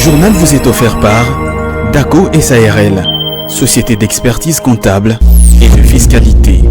journal vous est offert par DACO SARL, société d'expertise comptable et de fiscalité.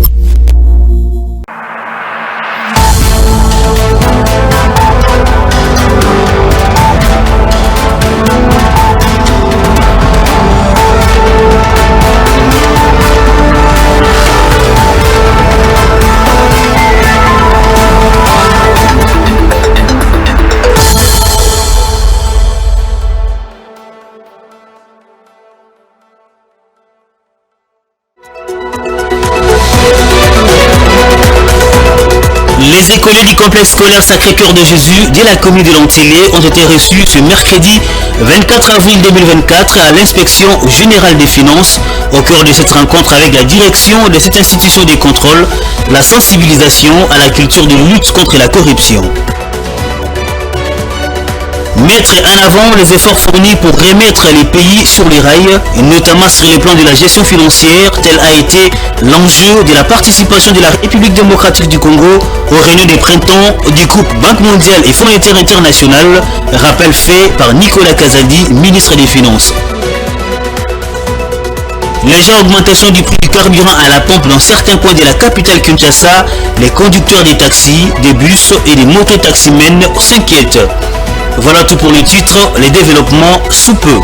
Les écoliers du complexe scolaire Sacré-Cœur de Jésus de la commune de Lantillé ont été reçus ce mercredi 24 avril 2024 à l'inspection générale des finances. Au cœur de cette rencontre avec la direction de cette institution de contrôle, la sensibilisation à la culture de lutte contre la corruption. Mettre en avant les efforts fournis pour remettre les pays sur les rails, notamment sur le plan de la gestion financière, tel a été l'enjeu de la participation de la République démocratique du Congo aux réunions des printemps du groupe Banque mondiale et Fonds monétaire international, rappel fait par Nicolas Kazadi, ministre des Finances. Légère augmentation du prix du carburant à la pompe dans certains coins de la capitale Kinshasa, les conducteurs des taxis, des bus et des mototaximens s'inquiètent. Voilà tout pour le titre, les développements sous peu.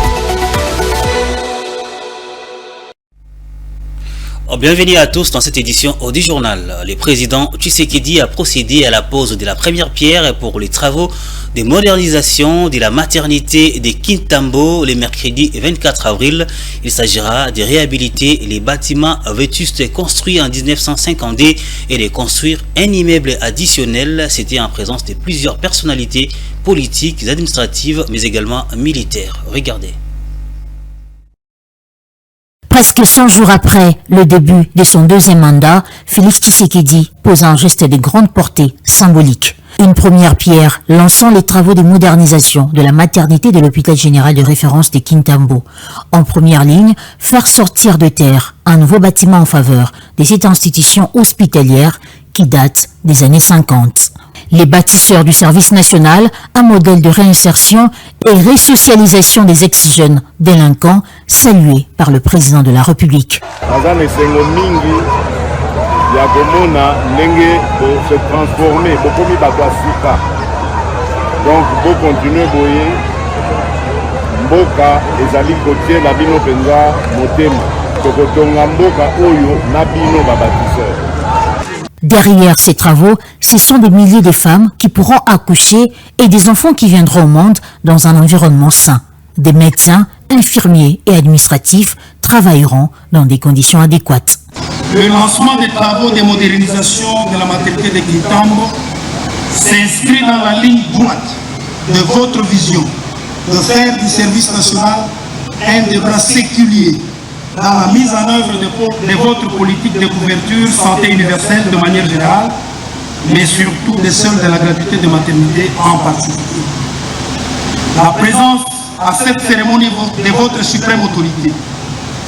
Bienvenue à tous dans cette édition du journal. Le président Tshisekedi a procédé à la pose de la première pierre pour les travaux de modernisation de la maternité de Kintambo le mercredi 24 avril. Il s'agira de réhabiliter les bâtiments vétustes construits en 1952 et de construire un immeuble additionnel. C'était en présence de plusieurs personnalités politiques, administratives, mais également militaires. Regardez. Presque 100 jours après le début de son deuxième mandat, Félix Tshisekedi pose un geste de grande portée symbolique. Une première pierre lançant les travaux de modernisation de la maternité de l'hôpital général de référence de Kintambo. En première ligne, faire sortir de terre un nouveau bâtiment en faveur de cette institution hospitalière qui date des années 50. Les bâtisseurs du service national, un modèle de réinsertion et resocialisation des ex-jeunes délinquants, salué par le président de la République. Donc, pour continuer, Mboka ezali kotie la bino penza motema. Tokotonga Mboka oyo na bino babatisseur. Derrière ces travaux, ce sont des milliers de femmes qui pourront accoucher et des enfants qui viendront au monde dans un environnement sain. Des médecins, infirmiers et administratifs travailleront dans des conditions adéquates. Le lancement des travaux de modernisation de la maternité de Kintambo s'inscrit dans la ligne droite de votre vision de faire du service national un des bras séculiers dans la mise en œuvre de votre politique de couverture santé universelle de manière générale, mais surtout de celle de la gratuité de maternité en particulier. La présence à cette cérémonie de votre suprême autorité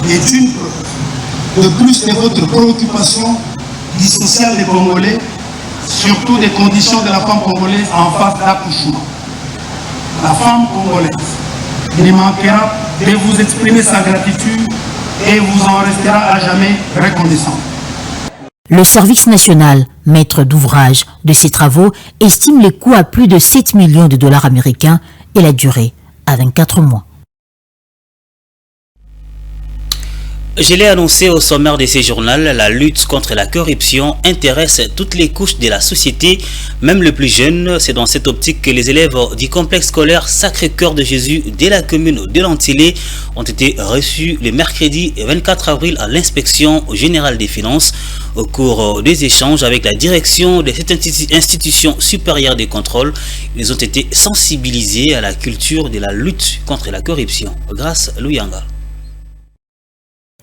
est une preuve de plus de votre préoccupation du social des Congolais, surtout des conditions de la femme congolaise en phase d'accouchement. La femme congolaise ne manquera de vous exprimer sa gratitude et vous en restera à jamais reconnaissant. Le service national, maître d'ouvrage de ces travaux, estime les coûts à plus de 7 millions de dollars américains et la durée à 24 mois. Je l'ai annoncé au sommaire de ce journal, la lutte contre la corruption intéresse toutes les couches de la société, même les plus jeunes. C'est dans cette optique que les élèves du complexe scolaire Sacré-Cœur de Jésus de la commune de Lantillé ont été reçus le mercredi 24 avril à l'inspection générale des finances. Au cours des échanges avec la direction de cette institution supérieure de contrôle, ils ont été sensibilisés à la culture de la lutte contre la corruption. Grâce Louyanga.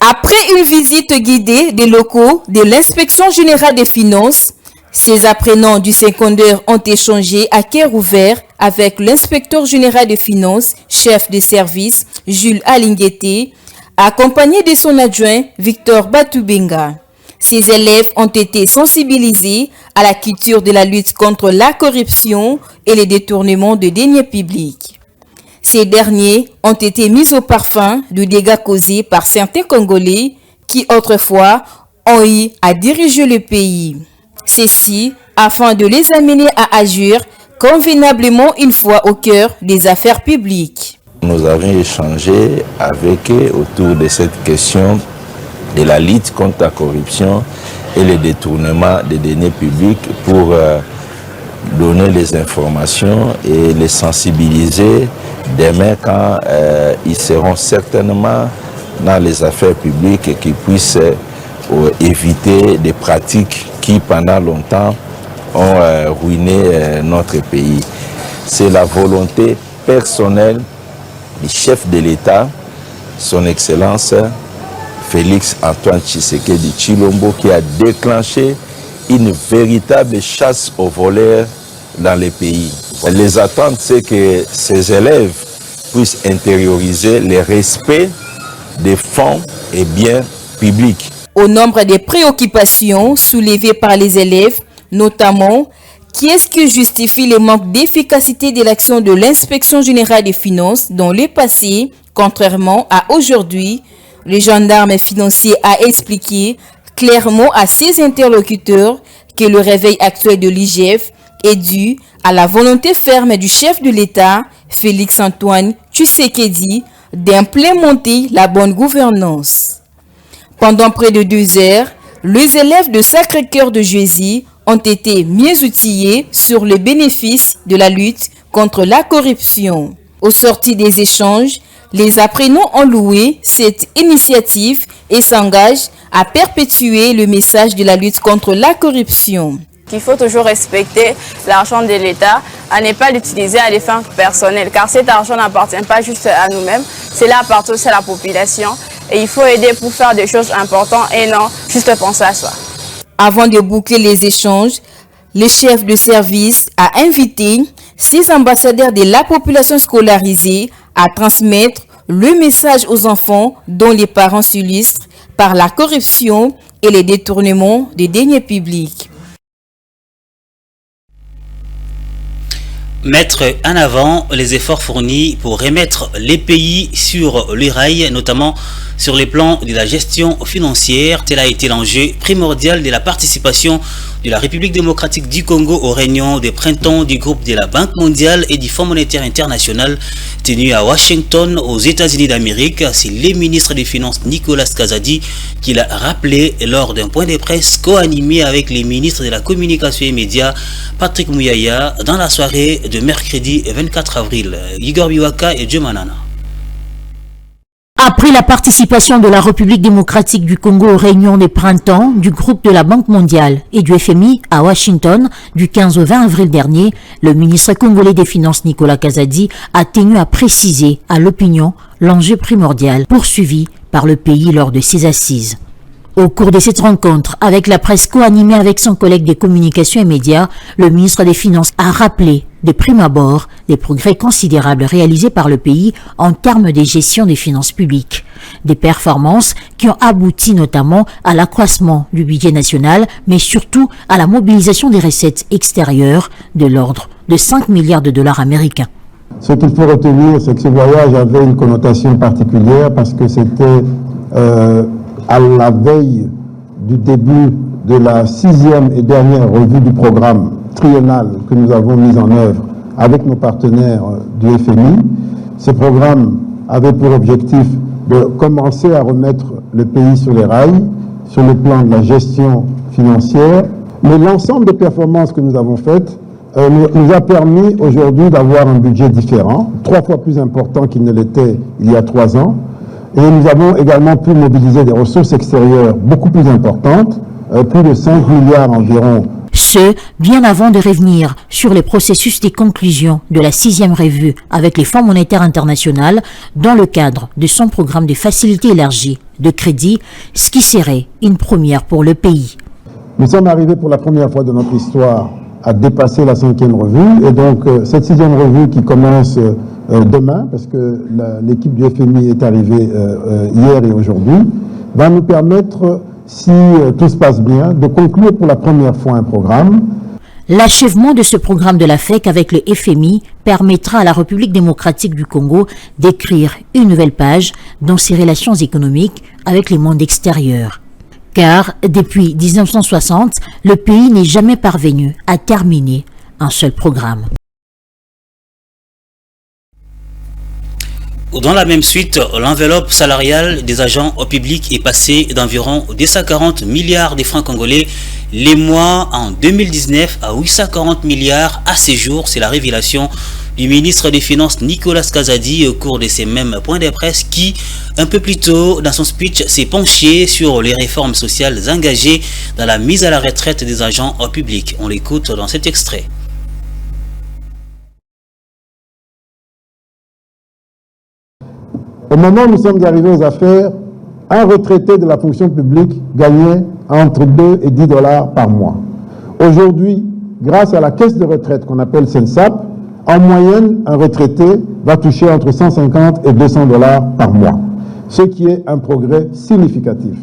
Après une visite guidée des locaux de l'inspection générale des finances, ces apprenants du secondaire ont échangé à cœur ouvert avec l'inspecteur général des finances, chef de service, Jules Alinguete, accompagné de son adjoint, Victor Batubenga. Ces élèves ont été sensibilisés à la culture de la lutte contre la corruption et les détournements de deniers publics. Ces derniers ont été mis au parfum de dégâts causés par certains Congolais qui autrefois ont eu à diriger le pays. Ceci afin de les amener à agir convenablement une fois au cœur des affaires publiques. Nous avions échangé avec eux autour de cette question de la lutte contre la corruption et le détournement des deniers publics pour donner les informations et les sensibiliser demain quand ils seront certainement dans les affaires publiques et qu'ils puissent éviter des pratiques qui pendant longtemps ont ruiné notre pays. C'est la volonté personnelle du chef de l'État, son Excellence Félix Antoine Tshisekedi Tshilombo, qui a déclenché une véritable chasse aux voleurs dans les pays. Les attentes, c'est que ces élèves puissent intérioriser le respect des fonds et biens publics. Au nombre des préoccupations soulevées par les élèves, notamment, qui est-ce qui justifie le manque d'efficacité de l'action de l'inspection générale des finances dans le passé, contrairement à aujourd'hui? Le gendarme financier a expliqué clairement à ses interlocuteurs que le réveil actuel de l'IGF est dû à la volonté ferme du chef de l'État, Félix Antoine Tshisekedi, d'implémenter la bonne gouvernance. Pendant près de 2 heures, les élèves de Sacré-Cœur de Jésus ont été mieux outillés sur les bénéfices de la lutte contre la corruption. Au sorti des échanges, les apprenants ont loué cette initiative et s'engagent à perpétuer le message de la lutte contre la corruption. Il faut toujours respecter l'argent de l'État, à ne pas l'utiliser à des fins personnelles, car cet argent n'appartient pas juste à nous-mêmes, cela appartient aussi à la population et il faut aider pour faire des choses importantes et non juste penser à soi. Avant de boucler les échanges, le chef de service a invité 6 ambassadeurs de la population scolarisée à transmettre le message aux enfants dont les parents s'illustrent par la corruption et les détournements des deniers publics. Mettre en avant les efforts fournis pour remettre les pays sur les rails, notamment sur les plans de la gestion financière. Tel a été l'enjeu primordial de la participation de la République démocratique du Congo aux réunions de printemps du groupe de la Banque mondiale et du Fonds monétaire international tenu à Washington aux États-Unis d'Amérique. C'est le ministre des Finances Nicolas Kazadi qui l'a rappelé lors d'un point de presse co-animé avec les ministres de la Communication et Médias Patrick Mouyaya dans la soirée de mercredi 24 avril. Igor Biwaka et Dieu Manana. Après la participation de la République démocratique du Congo aux réunions des printemps du groupe de la Banque mondiale et du FMI à Washington du 15 au 20 avril dernier, le ministre congolais des Finances Nicolas Kazadi a tenu à préciser à l'opinion l'enjeu primordial poursuivi par le pays lors de ses assises. Au cours de cette rencontre, avec la presse co-animée avec son collègue des communications et médias, le ministre des Finances a rappelé de prime abord les progrès considérables réalisés par le pays en termes de gestion des finances publiques. Des performances qui ont abouti notamment à l'accroissement du budget national, mais surtout à la mobilisation des recettes extérieures de l'ordre de 5 milliards de dollars américains. Ce qu'il faut retenir, c'est que ce voyage avait une connotation particulière parce que c'était à la veille du début de la 6e et dernière revue du programme triennal que nous avons mis en œuvre avec nos partenaires du FMI. Ce programme avait pour objectif de commencer à remettre le pays sur les rails, sur le plan de la gestion financière, mais l'ensemble des performances que nous avons faites nous a permis aujourd'hui d'avoir un budget différent, 3 fois plus important qu'il ne l'était il y a 3 ans. Et nous avons également pu mobiliser des ressources extérieures beaucoup plus importantes, plus de 5 milliards environ. Ce, bien avant de revenir sur les processus des conclusions de la 6e revue avec les Fonds monétaires internationaux dans le cadre de son programme de facilité élargie de crédit, ce qui serait une première pour le pays. Nous sommes arrivés pour la première fois de notre histoire à dépasser la 5e revue et donc cette 6e revue qui commence demain, parce que l'équipe du FMI est arrivée hier et aujourd'hui, va nous permettre, si tout se passe bien, de conclure pour la première fois un programme. L'achèvement de ce programme de la FEC avec le FMI permettra à la République démocratique du Congo d'écrire une nouvelle page dans ses relations économiques avec le monde extérieur. Car depuis 1960, le pays n'est jamais parvenu à terminer un seul programme. Dans la même suite, l'enveloppe salariale des agents publics est passée d'environ 240 milliards de francs congolais les mois en 2019 à 840 milliards à ce jour. C'est la révélation du ministre des Finances Nicolas Kazadi au cours de ces mêmes points de presse qui, un peu plus tôt dans son speech, s'est penché sur les réformes sociales engagées dans la mise à la retraite des agents publics. On l'écoute dans cet extrait. Au moment où nous sommes arrivés aux affaires, un retraité de la fonction publique gagnait entre 2 et 10 dollars par mois. Aujourd'hui, grâce à la caisse de retraite qu'on appelle SENSAP, en moyenne, un retraité va toucher entre 150 et 200 dollars par mois, ce qui est un progrès significatif.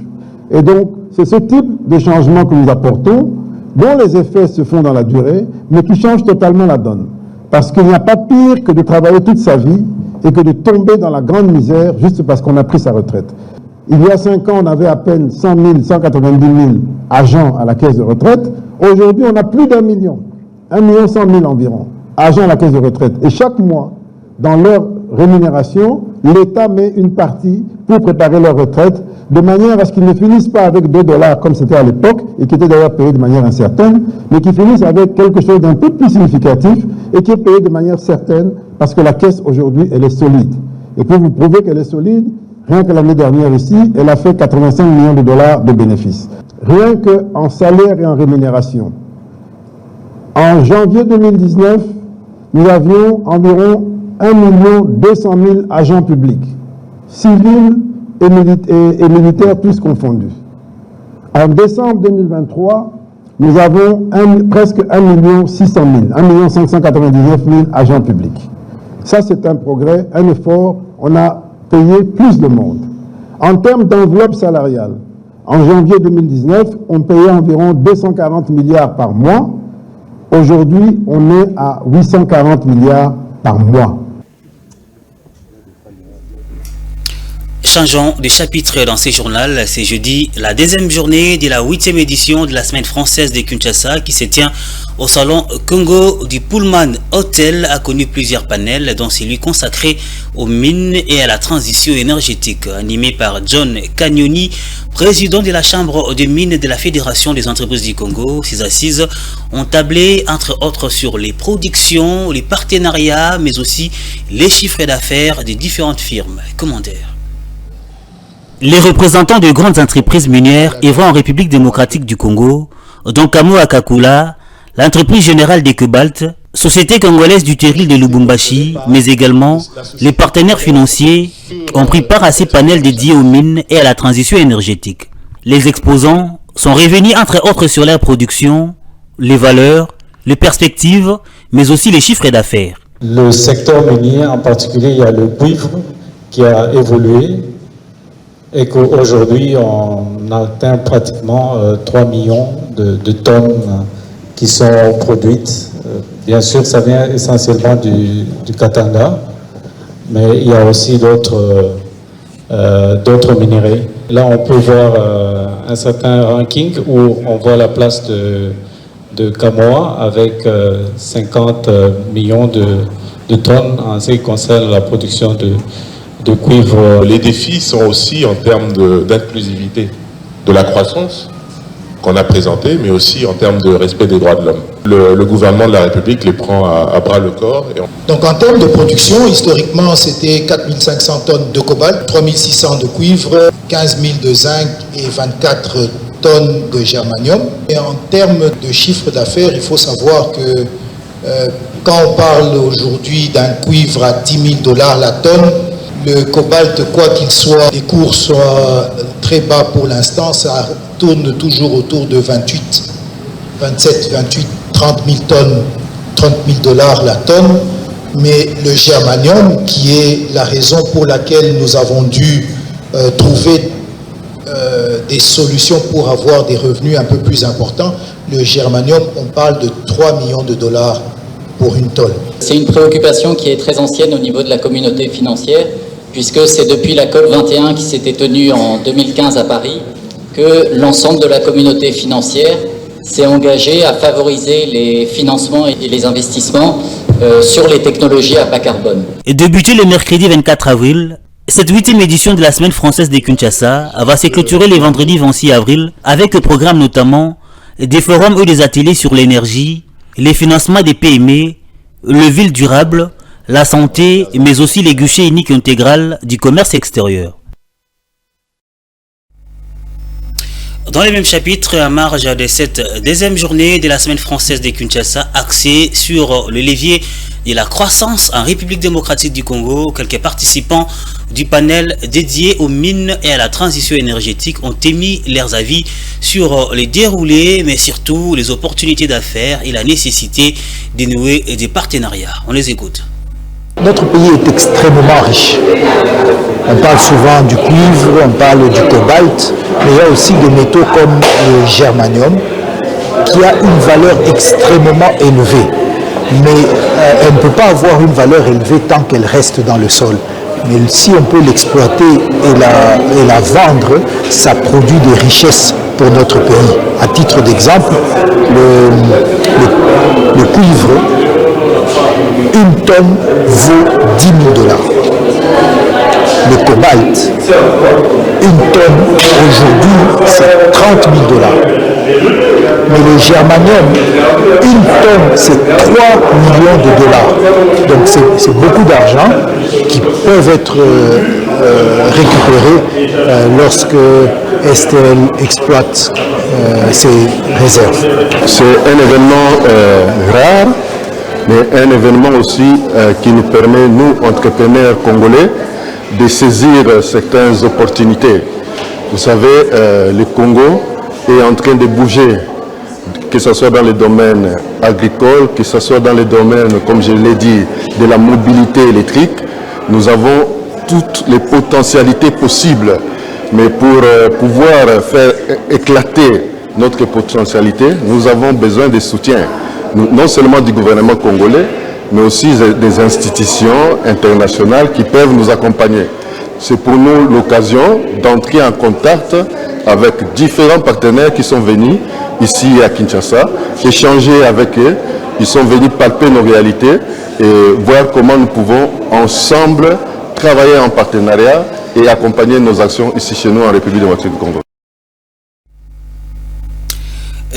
Et donc, c'est ce type de changement que nous apportons, dont les effets se font dans la durée, mais qui change totalement la donne. Parce qu'il n'y a pas pire que de travailler toute sa vie et que de tomber dans la grande misère juste parce qu'on a pris sa retraite. Il y a 5 ans, on avait à peine 100 000, 190 000 agents à la caisse de retraite. Aujourd'hui, on a plus d'1 million, 1 100 000 environ, agents à la caisse de retraite. Et chaque mois, dans leur rémunération, l'État met une partie pour préparer leur retraite, de manière à ce qu'ils ne finissent pas avec 2 dollars comme c'était à l'époque, et qui était d'ailleurs payé de manière incertaine, mais qu'ils finissent avec quelque chose d'un peu plus significatif, et qui est payé de manière certaine, parce que la caisse aujourd'hui, elle est solide. Et pour vous prouver qu'elle est solide, rien que l'année dernière ici, elle a fait 85 millions de dollars de bénéfices. Rien qu'en salaire et en rémunération. En janvier 2019, nous avions environ 1 200 000 agents publics, civils et militaires tous confondus. En décembre 2023, nous avons presque 1 600 000, 1 599 000 agents publics. Ça, c'est un progrès, un effort. On a payé plus de monde. En termes d'enveloppe salariale, en janvier 2019, on payait environ 240 milliards par mois. Aujourd'hui, on est à 840 milliards par mois. Changeons de chapitre dans ces journaux. C'est jeudi, la deuxième journée de la 8e édition de la Semaine française de Kinshasa qui se tient au salon Congo du Pullman Hotel a connu plusieurs panels, dont celui consacré aux mines et à la transition énergétique, animé par John Cagnoni, président de la Chambre des mines de la Fédération des entreprises du Congo. Ces assises ont tablé entre autres sur les productions, les partenariats, mais aussi les chiffres d'affaires des différentes firmes. Commentaires. Les représentants de grandes entreprises minières œuvrant en République démocratique du Congo, dont Kamo Akakula, l'entreprise générale des Cobalt, Société congolaise du terril de Lubumbashi, mais également les partenaires financiers ont pris part à ces panels dédiés aux mines et à la transition énergétique. Les exposants sont revenus entre autres sur leur production, les valeurs, les perspectives, mais aussi les chiffres d'affaires. Le secteur minier en particulier, il y a le cuivre qui a évolué, et qu'aujourd'hui on atteint pratiquement 3 millions de tonnes qui sont produites. Bien sûr, ça vient essentiellement du Katanga, mais il y a aussi d'autres minéraux. Là, on peut voir un certain ranking où on voit la place de Kamoa avec 50 millions de tonnes en ce qui concerne la production de cuivre. Les défis sont aussi en termes d'inclusivité, de la croissance qu'on a présenté, mais aussi en termes de respect des droits de l'homme. Le gouvernement de la République les prend à bras le corps. Donc en termes de production, historiquement, c'était 4500 tonnes de cobalt, 3600 de cuivre, 15 000 de zinc et 24 tonnes de germanium. Et en termes de chiffre d'affaires, il faut savoir que quand on parle aujourd'hui d'un cuivre à 10 000 $ la tonne, le cobalt, quoi qu'il soit, les cours soient très bas pour l'instant, ça tourne toujours autour de 28, 27, 28, 30 000 tonnes, 30 000 $ la tonne. Mais le germanium, qui est la raison pour laquelle nous avons dû trouver des solutions pour avoir des revenus un peu plus importants, le germanium, on parle de 3 millions de dollars pour une tonne. C'est une préoccupation qui est très ancienne au niveau de la communauté financière, puisque c'est depuis la COP21 qui s'était tenue en 2015 à Paris que l'ensemble de la communauté financière s'est engagé à favoriser les financements et les investissements sur les technologies à bas carbone. Et débuté le mercredi 24 avril, cette 8e édition de la Semaine française de Kinshasa va se clôturer le vendredi 26 avril avec le programme notamment des forums et des ateliers sur l'énergie, les financements des PME, le ville durable, la santé, mais aussi les guichets uniques intégral du commerce extérieur. Dans les mêmes chapitres, à marge de cette deuxième journée de la Semaine française de Kinshasa, axée sur le levier de la croissance en République démocratique du Congo, quelques participants du panel dédié aux mines et à la transition énergétique ont émis leurs avis sur les déroulés, mais surtout les opportunités d'affaires et la nécessité de nouer des partenariats. On les écoute. Notre pays est extrêmement riche. On parle souvent du cuivre, on parle du cobalt, mais il y a aussi des métaux comme le germanium qui a une valeur extrêmement élevée. Mais elle ne peut pas avoir une valeur élevée tant qu'elle reste dans le sol. Mais si on peut l'exploiter et la vendre, ça produit des richesses pour notre pays. À titre d'exemple, le cuivre, une tonne vaut 10 000 dollars. Le cobalt, une tonne aujourd'hui, c'est 30 000 dollars. Mais le germanium, une tonne, c'est 3 millions de dollars. Donc c'est beaucoup d'argent qui peuvent être récupérés lorsque STL exploite ses réserves. C'est un événement rare, mais un événement aussi qui nous permet, nous, entrepreneurs congolais, de saisir certaines opportunités. Vous savez, le Congo est en train de bouger, que ce soit dans le domaine agricole, que ce soit dans le domaine, comme je l'ai dit, de la mobilité électrique. Nous avons toutes les potentialités possibles, mais pour pouvoir faire éclater notre potentialité, nous avons besoin de soutien, non seulement du gouvernement congolais, mais aussi des institutions internationales qui peuvent nous accompagner. C'est pour nous l'occasion d'entrer en contact avec différents partenaires qui sont venus ici à Kinshasa, échanger avec eux. Ils sont venus palper nos réalités et voir comment nous pouvons ensemble travailler en partenariat et accompagner nos actions ici chez nous en République démocratique du Congo.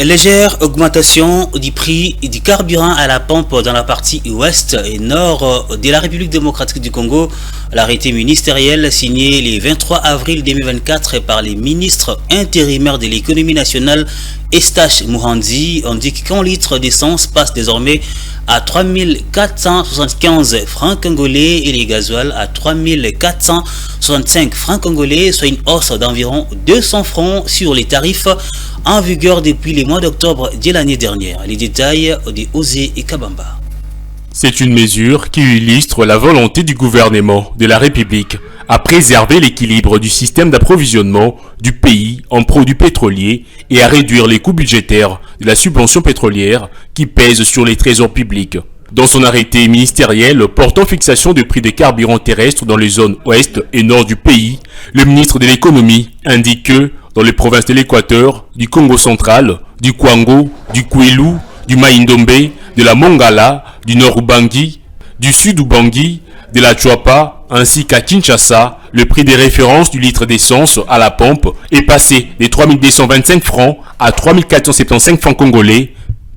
Légère augmentation du prix du carburant à la pompe dans la partie ouest et nord de la République démocratique du Congo. L'arrêté ministériel signé le 23 avril 2024 par les ministres intérimaires de l'économie nationale Estache Mourandi indique qu'un litre d'essence passe désormais à 3 475 francs congolais et les gasoils à 3 465 francs congolais, soit une hausse d'environ 200 francs sur les tarifs en vigueur depuis le mois d'octobre de l'année dernière. Les détails de Osé et Kabamba. C'est une mesure qui illustre la volonté du gouvernement de la République à préserver l'équilibre du système d'approvisionnement du pays en produits pétroliers et à réduire les coûts budgétaires de la subvention pétrolière qui pèse sur les trésors publics. Dans son arrêté ministériel portant fixation du prix des carburants terrestres dans les zones ouest et nord du pays, le ministre de l'économie indique que dans les provinces de l'Équateur, du Congo central, du Kwango, du Kwilu, du Maïndombe, de la Mongala, du Nord Ubangi, du Sud Ubangi, de la Chuapa, ainsi qu'à Kinshasa, le prix des références du litre d'essence à la pompe est passé des 3 225 francs à 3 475 francs congolais,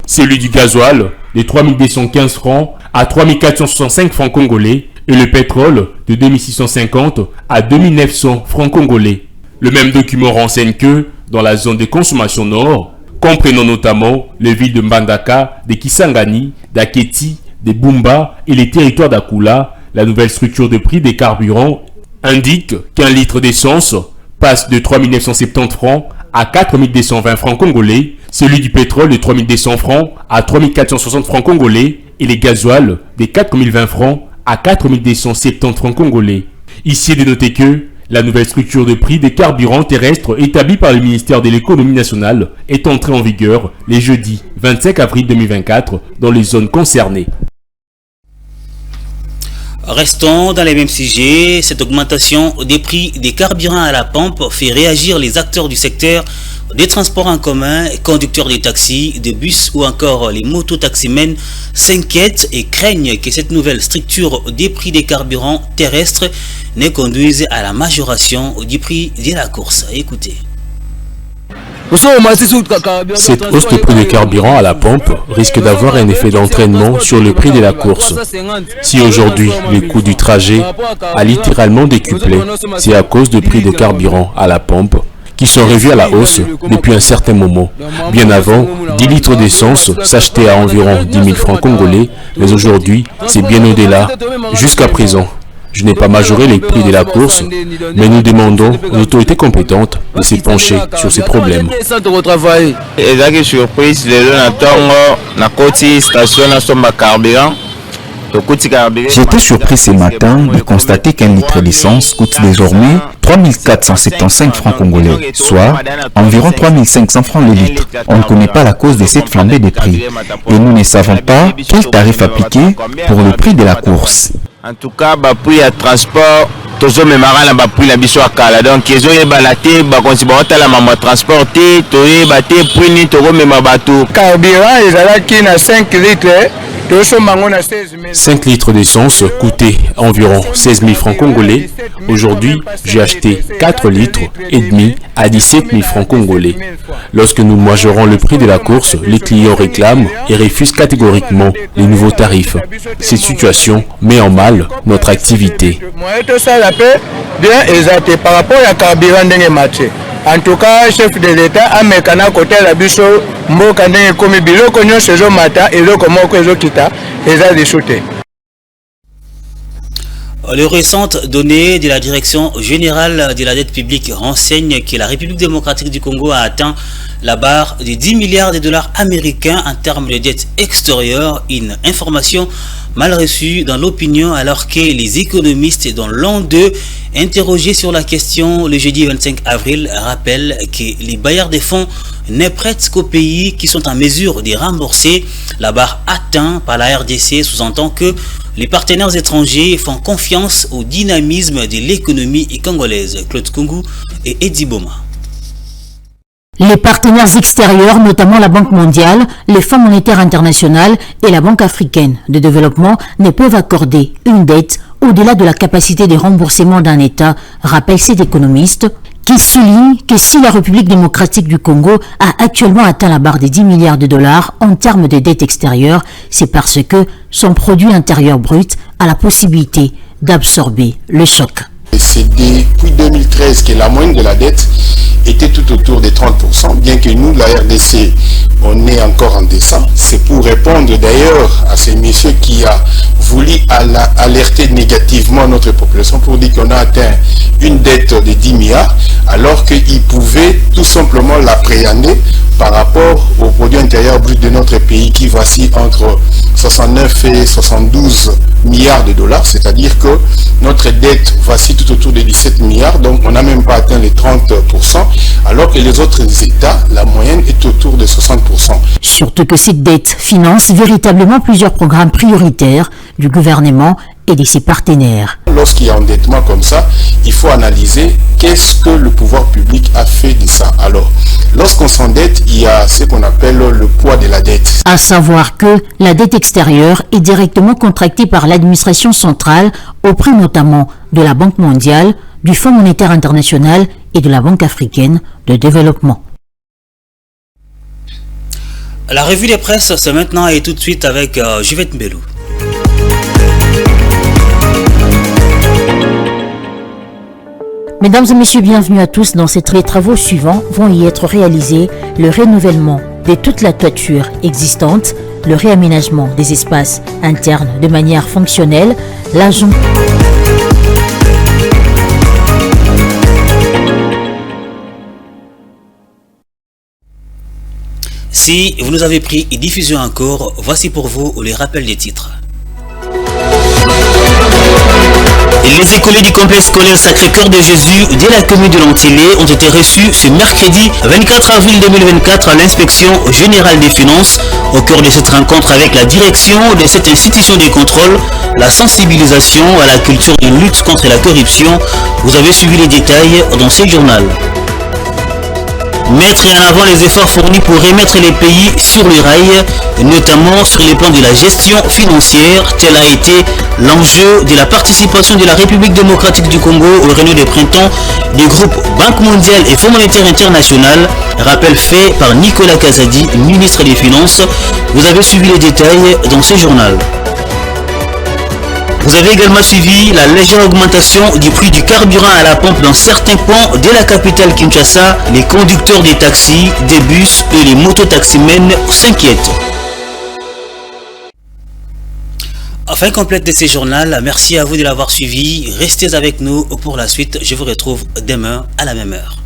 celui du gasoil des 3 215 francs à 3 465 francs congolais et le pétrole de 2650 à 2900 francs congolais. Le même document renseigne que, dans la zone de consommation nord, comprenant notamment les villes de Mbandaka, de Kisangani, d'Aketi, de Bumba et les territoires d'Akula, la nouvelle structure de prix des carburants indique qu'un litre d'essence passe de 3 970 francs à 4 220 francs congolais, celui du pétrole de 3 200 francs à 3 460 francs congolais et les gasoils de 4 020 francs à 4 270 francs congolais. Ici est de noter que La nouvelle structure de prix des carburants terrestres établie par le ministère de l'économie nationale est entrée en vigueur les jeudis 25 avril 2024 dans les zones concernées. Restons dans les mêmes sujets. Cette augmentation des prix des carburants à la pompe fait réagir les acteurs du secteur des transports en commun, conducteurs des taxis, des bus ou encore les mototaximens s'inquiètent et craignent que cette nouvelle structure des prix des carburants terrestres ne conduise à la majoration du prix de la course. Écoutez. Cette hausse de prix des carburants à la pompe risque d'avoir un effet d'entraînement sur le prix de la course. Si aujourd'hui le coût du trajet a littéralement décuplé, c'est à cause du prix des carburants à la pompe qui sont revus à la hausse depuis un certain moment. Bien avant, 10 litres d'essence s'achetaient à environ 10 000 francs congolais, mais aujourd'hui, c'est bien au-delà. Jusqu'à présent, je n'ai pas majoré les prix de la course, mais nous demandons aux autorités compétentes de se pencher sur ces problèmes. J'étais surpris ce matin de constater qu'un litre d'essence coûte désormais 3 475 francs congolais, soit environ 3 500 francs le litre. On ne connaît pas la cause de cette flambée des prix et nous ne savons pas quel tarif appliquer pour le prix de la course. En tout cas, le prix de transport, tout le monde a pris la biso à Kala. Donc, ils ont balaté, ils transporté, ils ont battu, puis ils ont même battu. Carburant, ils ont 5 litres. 5 litres d'essence coûtaient environ 16 000 francs congolais. Aujourd'hui, j'ai acheté 4 litres et demi à 17 000 francs congolais. Lorsque nous majorons le prix de la course, les clients réclament et refusent catégoriquement les nouveaux tarifs. Cette situation met en mal notre activité. Par rapport à carburant dans les marchés. En tout cas, chef de l'État a mis à côté la biso mboka ndenge komi biloko nyonso ezomata eloko moko ezokita eza disute. Les récentes données de la Direction générale de la dette publique renseignent que la République démocratique du Congo a atteint la barre de 10 milliards de dollars américains en termes de dette extérieure, une information mal reçue dans l'opinion alors que les économistes dont l'un d'eux interrogés sur la question le jeudi 25 avril rappellent que les bailleurs des fonds ne prêtent qu'aux pays qui sont en mesure de rembourser. La barre atteinte par la RDC sous-entend que les partenaires étrangers font confiance au dynamisme de l'économie congolaise. Claude Kungu et Eddie Boma. Les partenaires extérieurs, notamment la Banque mondiale, le Fonds monétaire international et la Banque africaine de développement, ne peuvent accorder une dette au-delà de la capacité de remboursement d'un État, rappelle cet économiste, qui souligne que si la République démocratique du Congo a actuellement atteint la barre des 10 milliards de dollars en termes de dette extérieure, c'est parce que son produit intérieur brut a la possibilité d'absorber le choc. C'est depuis 2013 que la moyenne de la dette était tout autour des 30%, bien que nous, la RDC, on est encore en descente. C'est pour répondre d'ailleurs à ces messieurs qui a voulu alerter négativement notre population pour dire qu'on a atteint une dette de 10 milliards, alors qu'ils pouvaient tout simplement l'appréhender par rapport au produit intérieur brut de notre pays qui voici entre 69 et 72 milliards de dollars, c'est-à-dire que notre dette voici tout autour de 17 milliards, donc on n'a même pas atteint les 30%, alors que les autres États, la moyenne est autour de 60%. Surtout que cette dette finance véritablement plusieurs programmes prioritaires du gouvernement et de ses partenaires. Lorsqu'il y a un endettement comme ça, il faut analyser qu'est-ce que le pouvoir public a fait de ça. Alors, lorsqu'on s'endette, il y a ce qu'on appelle le poids de la dette. À savoir que la dette extérieure est directement contractée par l'administration centrale auprès notamment de la Banque mondiale, du Fonds monétaire international et de la Banque africaine de développement. La revue des presses, c'est maintenant et tout de suite avec Juvette Mbelou. Mesdames et messieurs, bienvenue à tous. Dans ces travaux suivants vont y être réalisés le renouvellement de toute la toiture existante, le réaménagement des espaces internes de manière fonctionnelle, l'ajout... Si vous nous avez pris et diffusé encore, voici pour vous les rappels des titres. Les écoliers du complexe scolaire Sacré-Cœur de Jésus de la commune de Lantilé ont été reçus ce mercredi 24 avril 2024 à l'inspection générale des finances. Au cœur de cette rencontre avec la direction de cette institution de contrôle, la sensibilisation à la culture de lutte contre la corruption. Vous avez suivi les détails dans ce journal. Mettre en avant les efforts fournis pour remettre les pays sur le rail, notamment sur les plans de la gestion financière, tel a été l'enjeu de la participation de la République démocratique du Congo au réunion des printemps du groupe Banque mondiale et Fonds monétaire international. Rappel fait par Nicolas Kazadi, ministre des Finances. Vous avez suivi les détails dans ce journal. Vous avez également suivi la légère augmentation du prix du carburant à la pompe dans certains points de la capitale Kinshasa. Les conducteurs des taxis, des bus et les mototaximens s'inquiètent. Enfin, complète de ce journal. Merci à vous de l'avoir suivi. Restez avec nous pour la suite. Je vous retrouve demain à la même heure.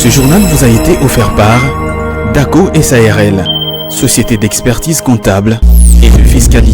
Ce journal vous a été offert par DACO SARL, société d'expertise comptable et de fiscalité.